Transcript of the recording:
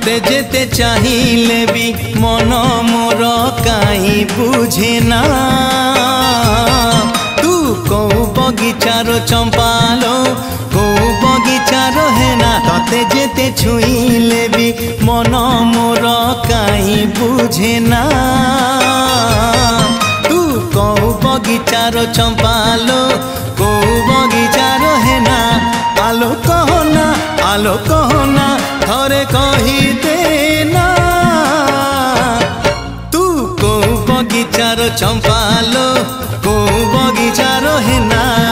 तते जेते चाहिए भी मन मोर काई बुझे ना तू कौ बगीचार चंपालो कौ बगीचार हेना तते जेते छुईले भी मन मोर काई बुझे ना तू कौ बगीचार चंपालो कौ बगीचार हेना आलो कहना थरे कही देना तू कौ बगीचार चंपालो कौ बगीचार हेना।